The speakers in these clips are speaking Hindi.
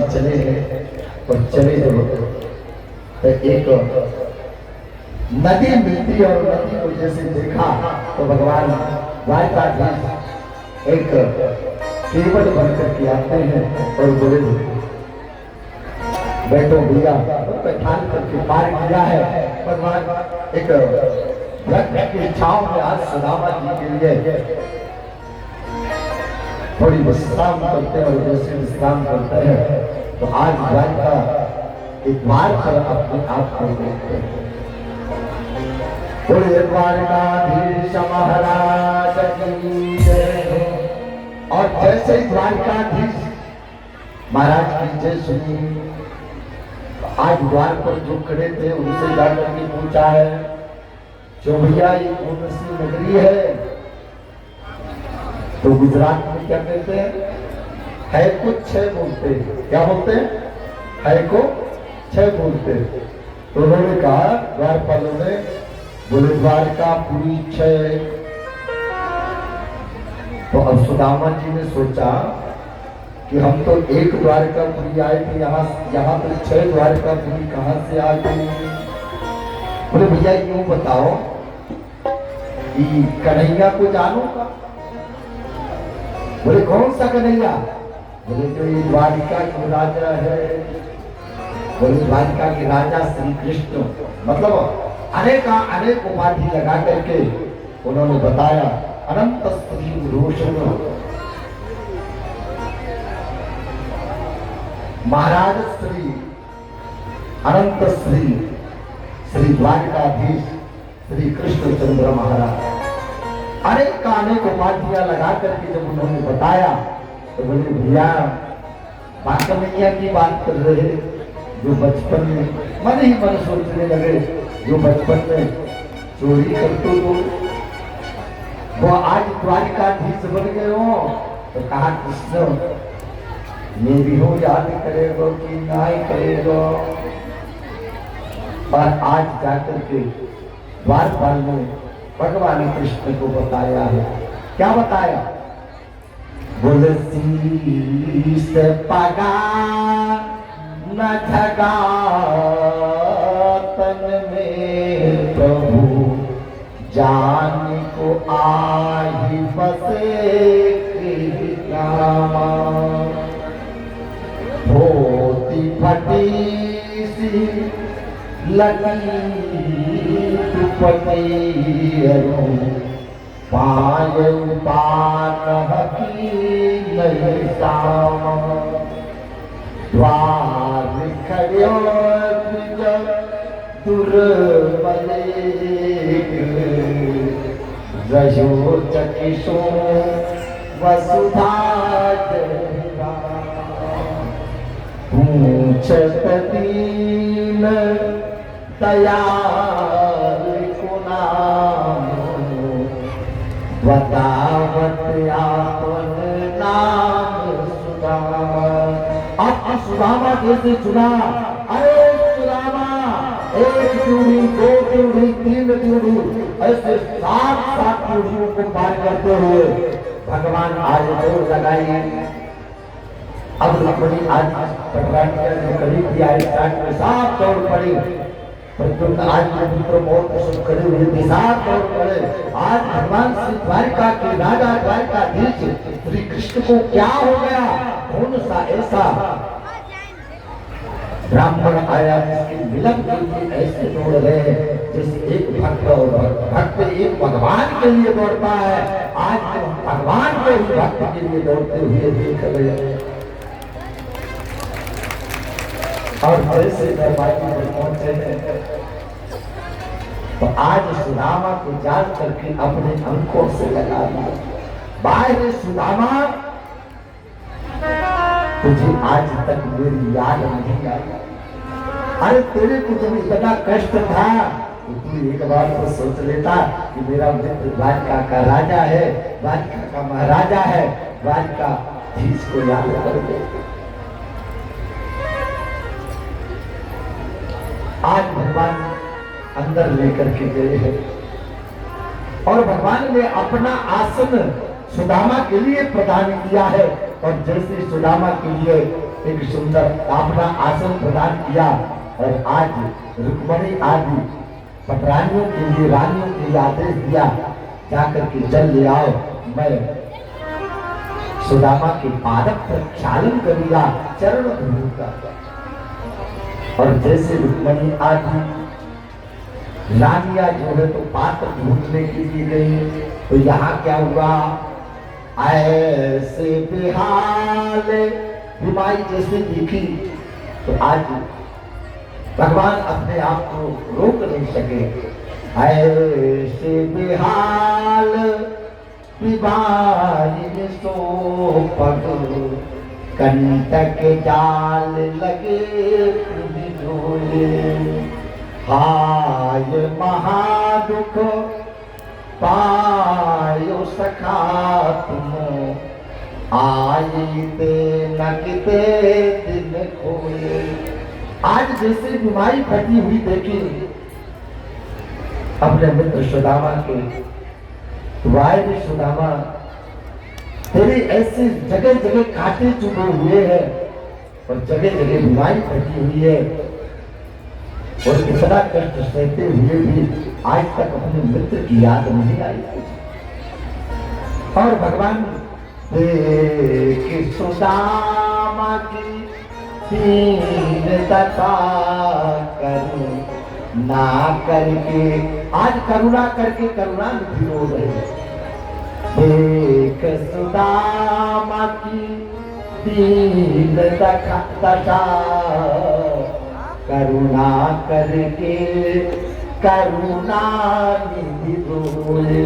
जी चले गए और चले जो तो एक नदी मिलती और नदी को जैसे देखा तो भगवान द्वारकाधीश एक केवल बनकर के आते हैं और बोले बैठो भैया, बैठान करके पार किया है। भगवान एक वृक्ष की छांव में आज सुदामा जी के लिए थोड़ी विश्राम करते हैं और जैसे विश्राम करते हैं तो आज द्वारका एक बार पर अपने आप को देखते हैं। बोले द्वारकाधीश महाराज की जय। और जैसे ही द्वारकाधीश महाराज की जय सुनी, आज द्वार पर जो खड़े थे उनसे जाकर के पूछा है, जो भैया ये कौन सी नगरी है? तो गुजरात में क्या कहते हैं? है कुछ छह बोलते हैं। क्या बोलते हैं? है को छह बोलते हैं। तो उन्होंने कहा द्वारपालों ने, बोले द्वारकापुरी छह। तो अब सुदामा जी ने सोचा कि हम तो एक द्वारकापुरी आए थे, यहाँ पे छह द्वारकापुरी कहाँ से आ गई? बोले भैया यूं बताओ कि कन्हैया को जानो का? बोले कौन सा कन्हैया? बोले जो ये द्वारिका के राजा है। बोले द्वारिका के राजा श्री कृष्ण। मतलब अनेक उपाधि लगा करके उन्होंने बताया। अनंत स्त्री रोशन महाराज श्री अनंत श्री द्वारकाधीश श्री कृष्णचंद्र महाराज। अनेक उपाधियां लगा करके जब उन्होंने बताया तो बोले भैया बाकमैया की बात कर रहे, जो बचपन में मन ही मन सोचने लगे, जो बचपन में चोरी करते हो वो आज द्वारकाधीश बन गए हो। तो कहा कृष्ण ये भी हो याद करेगा कि नहीं करेगा? और आज जाकर के द्वारपाल ने भगवान कृष्ण को बताया है। क्या बताया? बोले शीश पगा न झगा तन में प्रभु, जान को आही बसे कृष्णा। होती फटी सी लगी दुपट्टी पायल पान की नहीं साम। द्वार खड़ो दुर्बले रजो चकिशो वसुधा पूछत दीन दयाल को नाम, बतावत आपन नाम सुदामा। अब सुदामा कैसे चुना? अरे सुदामा, एक पीढ़ी, दो पीढ़ी, तीन पीढ़ी, ऐसे 7 पीढ़ियों को पार करते हुए भगवान आज दौड़ लगाई। अब अपनी आज पटरानी जो करीब भी आए में साफ दौड़ पड़ी, परंतु आज जो पुत्र मौत सब खड़े हुए दिशार दौड़ पड़े। आज भगवान श्री द्वारिका के राजा द्वारकाधीश श्री कृष्ण को क्या हो गया? कौन सा ऐसा ब्राह्मण आया जिसकी मिलन के लिए ऐसे दौड़ रहे हैं जैसे एक भक्त और भक्त एक भगवान के लिए दौड़ता है। आज भगवान को ही भक्त के लिए दौड़ते हुए देख रहे हैं। और जैसे दरबारी में पहुंचे हैं तो आज सुदामा को जान करके अपने अंकों से लगा दिया। बाहर सुदामा, तुझे आज तक मेरी याद नहीं आई। अरे तेरे को जब इतना कष्ट था तो तू एक बार तो सोच लेता कि मेरा मित्र द्वारका का राजा है, द्वारका का महाराजा है, द्वारकाधीश को याद कर दे। आज भगवान अंदर लेकर के गए हैं और भगवान ने अपना आसन सुदामा के लिए प्रदान किया है। और जैसे सुदामा के लिए एक सुंदर अपना आसन प्रदान किया और आज रुक्मणी आदि पटरानियों के लिए, रानियों के लिए आदेश दिया, जाकर के जल ले आओ, मैं सुदामा के पादप प्रक्षालन करूंगा, चरण धूलूंगा। और जैसे रुक्मणी आदि रानिया जो है तो पात्र ढूंढने के लिए गई, तो यहाँ क्या हुआ, ऐसे बेहाल बीमारी जैसे दिखी। तो आज भगवान अपने आप को रोक नहीं सके, ऐसे बेहाल बीमारी सो पग कंटक जाल लगे हाय महादुख पायो सखा तुम आए ते न किते दिन खोए। आज जैसे बीमारी फटी हुई देखी अपने मित्र सुदामा के, वाय भी सुदामा तेरी ऐसे जगह जगह कांटे चुभे हुए हैं और जगह जगह बीमारी फटी हुई है और इतना कष्ट सहते हुए भी आज तक अपने मित्र की याद नहीं आई। और भगवान देख सुदामा की दीनता करुणा करके, आज करुणा करके करुणा निधि रो रहे। देख सुदामा की दीनता करुणा करके करुणा निधि रोए,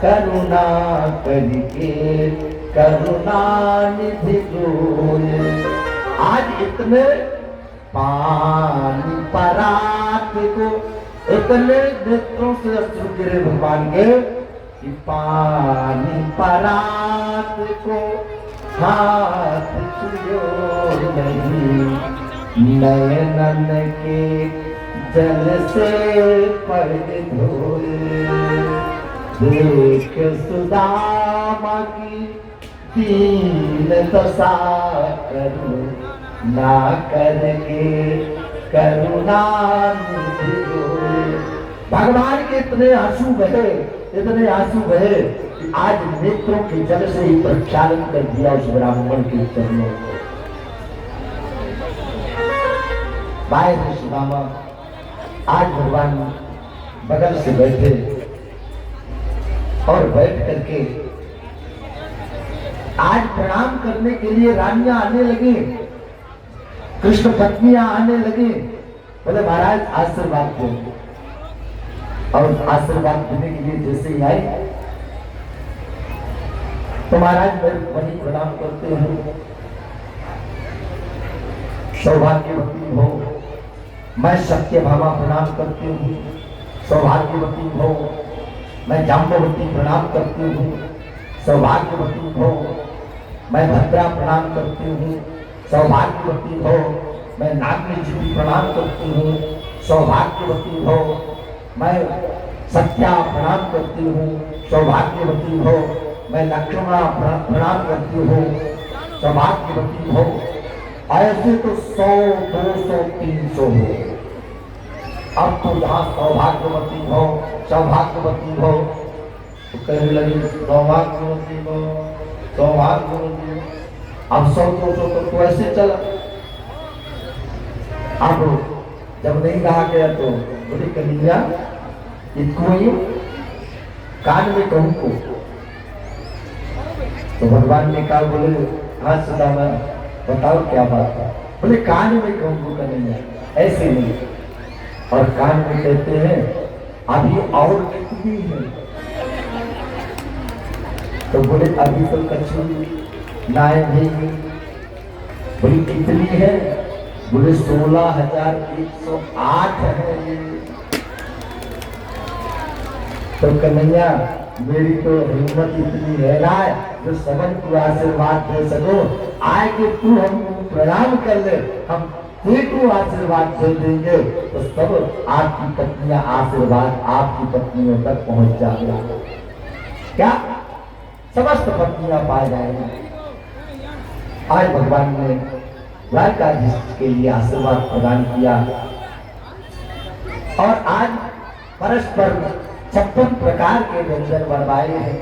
करुणा करके करुणा निधि रोए। आज इतने पानी परात को, इतने नेत्रों से अश्रु गिरे भगवान के कि पानी परात को हाथ छुओ नहीं, नयनन के जल से पड़ धोए। देख सुदामा की दीन दशा करुणा करके करुणा निधि रोए। भगवान के इतने आंसू बहे, इतने आंसू बहे कि आज नेत्रों के जल से ही प्रक्षालन कर दिया उस ब्राह्मण के चरणों को। बाय सुदामा आज भगवान बगल से बैठे और बैठ करके आज प्रणाम करने के लिए रानियां आने लगी, कृष्ण पत्नियां आने लगी। बोले महाराज आशीर्वाद दो, और आशीर्वाद देने के लिए जैसे ही आई तो महाराज मैं वही प्रणाम करते हूँ, सौभाग्यवती हो। मैं सत्यभामा प्रणाम करती हूँ, सौभाग्यवती हो। मैं जाम्बवती प्रणाम करती हूँ, सौभाग्यवती हो। मैं भद्रा प्रणाम करती हूँ, सौभाग्यवती हो। मैं नागनी जी प्रणाम करती हूँ, सौभाग्यवती हो। मैं सत्या प्रणाम करती हूँ, सौभाग्यवती हो। मैं लक्ष्मणा प्रणाम करती हूँ, सौभाग्यवती हो। ऐसे तो 100, 200, 300 हो। अब तो जहाँ सौभाग्यवती हो, सौभाग्यवती हो तो कहने लगी सौभाग्यवती हो, सौभाग्यवती हो। अब 100, 200 तो ऐसे चला। अब जब नहीं कहा गया तो बोली कन्हैया इसको ही कान में कहूँ को। तो भगवान ने कहा, बोले हाँ सुदामा बताओ क्या बात है। बोले कान में कहूँ को कन्हैया, ऐसे नहीं। और कान में कहते हैं अभी और कितनी है। तो बोले अभी तो कछु नाय नहीं। बोली कितनी है। बोले 16,108 है। तो कन्हैया मेरी तो हिम्मत इतनी है ना जो सबन को आशीर्वाद दे सको। आए कि तू हमको प्रणाम कर ले, हम तेरे आशीर्वाद दे देंगे तो सब आपकी पत्नियां आशीर्वाद आपकी पत्नियों तक पहुंच जाएगा। क्या समस्त पत्नियां पा जाएंगी। आज भगवान ने द्वारकाधीश के लिए आशीर्वाद प्रदान किया। और आज परस्पर 56 प्रकार के व्यंजन बनवाए हैं,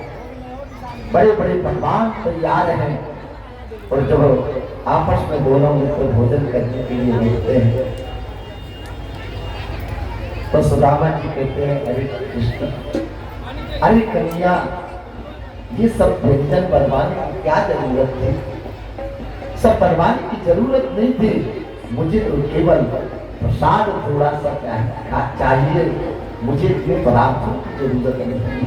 बड़े बड़े पकवान तैयार हैं। और जब आपस में दोनों मित्र भोजन करने के लिए बैठते हैं तो सुदामा जी कहते हैं, अरे कृष्ण, अरे कन्या, ये सब व्यंजन बनवाने की क्या जरूरत थी? सब बनवाने की जरूरत नहीं थी, मुझे तो केवल प्रसाद थोड़ा सा चाहिए, मुझे ये पदार्थों की जरूरत नहीं।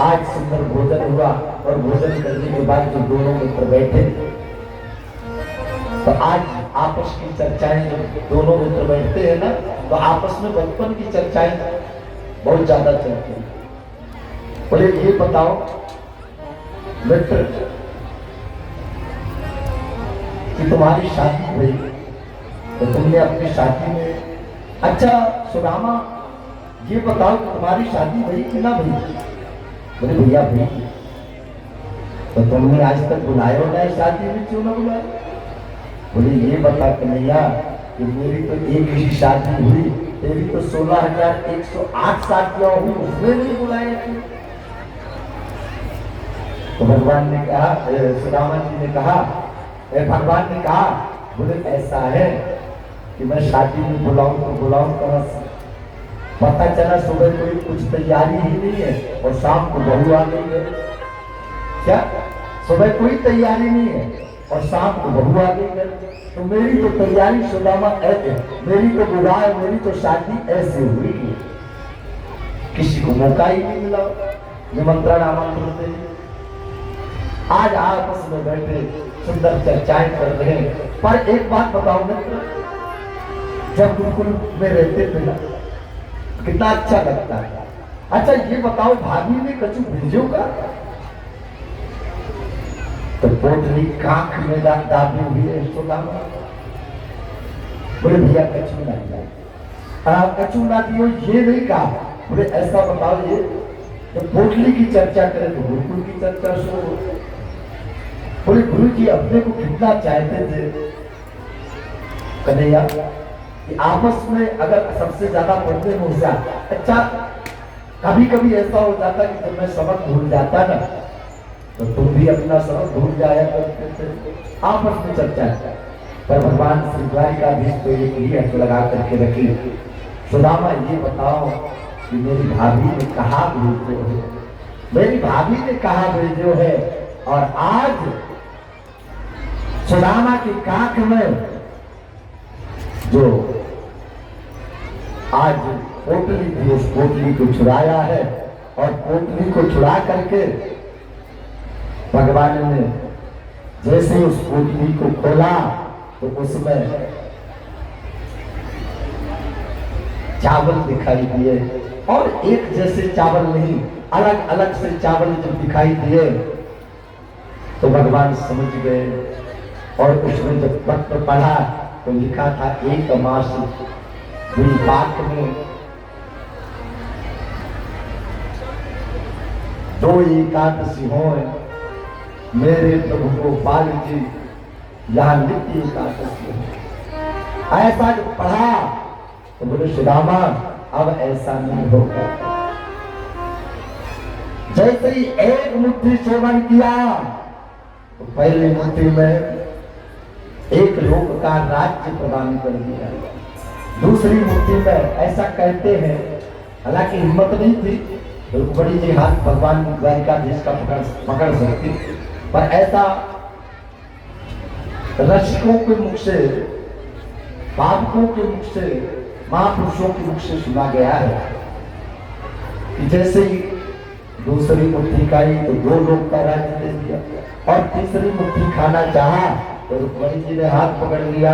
आज सुंदर भोजन हुआ और भोजन करने के बाद जो दोनों मित्र बैठे तो आज आपस की चर्चाएं, दोनों मित्र बैठते हैं ना तो आपस में बचपन की चर्चाएं बहुत ज्यादा चलती हैं। बोले ये बताओ मित्र कि तुम्हारी शादी हुई तो तुमने अपनी शादी में, अच्छा सुदामा ये बताओ कि तुम्हारी शादी हुई कि ना हुई? बोले भैया भाई, तो तुमने आज तक बुलाया ना शादी में, क्यों ना बुलाया? बोले ये बता कन्हैया कि मेरी तो एक ही शादी हुई, तेरी तो 16,108 शादियां हुई, उसमें नहीं बुलाया क्यों? तो भगवान ने कहा, सुदामा जी ने कहा, भगवान ने कहा, बोले ऐसा है कि मैं शादी में बुलाऊं तो बुलाऊं कहां से? पता चला सुबह कोई कुछ तैयारी ही नहीं है और शाम को बहू आ गई है। क्या सुबह कोई तैयारी नहीं है और शाम को बहू आ गई है? तो मेरी तो तैयारी सुदामा ऐसे, मेरी तो विवाह, मेरी तो शादी ऐसे हुई है, किसी को मौका ही नहीं मिला निमंत्रण आमंत्रण देने। आज आपस में बैठे सुंदर चर्चाएं कर रहे हैं। पर एक बात बताओ मित्र, जब गुरुकुल में रहते थे ना कितना अच्छा लगता है। अच्छा ये बताओ, भाभी ने कछु भेजो का? तो पोटली कांख में दाबी हुई है सुदामा। बोले भैया कछु ना दिया, कछु ना दियो ये नहीं कहा। बोले ऐसा बताओ, ये तो पोटली की चर्चा करें तो गुरुकुल की चर्चा शुरू। बोले गुरु जी अपने को कितना चाहते थे कन्हैया कि आपस में अगर सबसे ज्यादा पढ़ते हो जाता। अच्छा कभी कभी ऐसा हो जाता कि जब मैं सबक भूल जाता ना तो तुम भी अपना सबक भूल जाया करते थे, आपस में चर्चा। पर भगवान श्री द्वारिकाधीश तो एक ही हट लगा करके रखी, सुदामा ये बताओ कि मेरी भाभी ने कहा भेजो है, मेरी भाभी ने कहा भेजो है। और आज सुदामा की कांख में जो आज पोटली थी उस पोटली को छुड़ाया है और पोटली को छुड़ा करके भगवान ने जैसे उस पोटली को खोला तो उसमें चावल दिखाई दिए। और एक जैसे चावल नहीं, अलग अलग से चावल जब दिखाई दिए तो भगवान समझ गए। और उसमें जब पत्र पढ़ा तो लिखा था, एक मास पाक में 2 एकादशी हो मेरे प्रभु गोपाल जी, यहाँ नित्य एकादशी हो। ऐसा जब पढ़ा तो बोले सुदामा अब ऐसा नहीं होगा। जैसे ही एक मुट्ठी सेवन किया तो पहली मुट्ठी में एक लोक का राज्य प्रदान कर दिया, दूसरी मुट्ठी में ऐसा कहते हैं, हालांकि हिम्मत नहीं थी तो बड़ी जी हाथ भगवान द्वारिकाधीश का पकड़ सकती, पर ऐसा रसिकों के मुख से, पावकों के मुख से, महापुरुषों के मुख से सुना गया है कि जैसे ही दूसरी मुट्ठी खाई तो 2 लोक का राज्य दे दिया, और तीसरी मुट्ठी खाना चाहा तो रुक्मणी जी ने हाथ पकड़ लिया,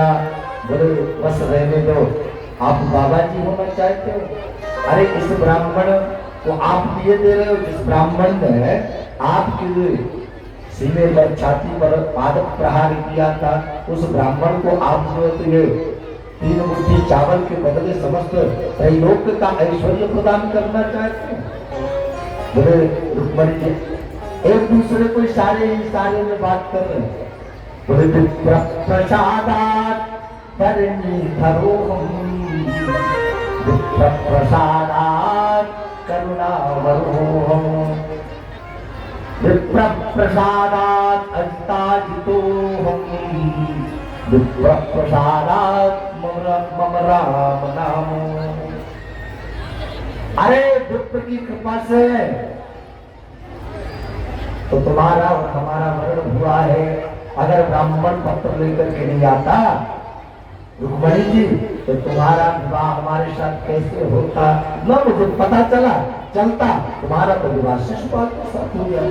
बोले बस रहने दो, आप बाबा जी होना चाहते हो? अरे इस ब्राह्मण को आप लिए दे रहे हो, जिस ब्राह्मण ने आपके सीने पर, छाती पर पादप प्रहार किया था, उस ब्राह्मण को आप जो ये 3 मुट्ठी चावल के बदले समस्त त्रैलोक का ऐश्वर्य प्रदान करना चाहते हैं। बोले रुक्मणी जी एक दूसरे को इशारे में बात कर रहे हैं। विप्र प्रसादात् धरणीधरोऽहं विप्र प्रसादात् करुणावरोऽहं विप्र प्रसादात् अजिताजितोऽहं विप्र प्रसादात् मम राम नाम। अरे विप्र की कृपा से तो तुम्हारा और हमारा मरण हुआ है। अगर ब्राह्मण पत्र लेकर के नहीं आता रुक्मणी जी तो तुम्हारा विवाह हमारे साथ कैसे होता न मुझे पता चलता। तुम्हारा तो विवाह शिशुपाल के साथ हो गया।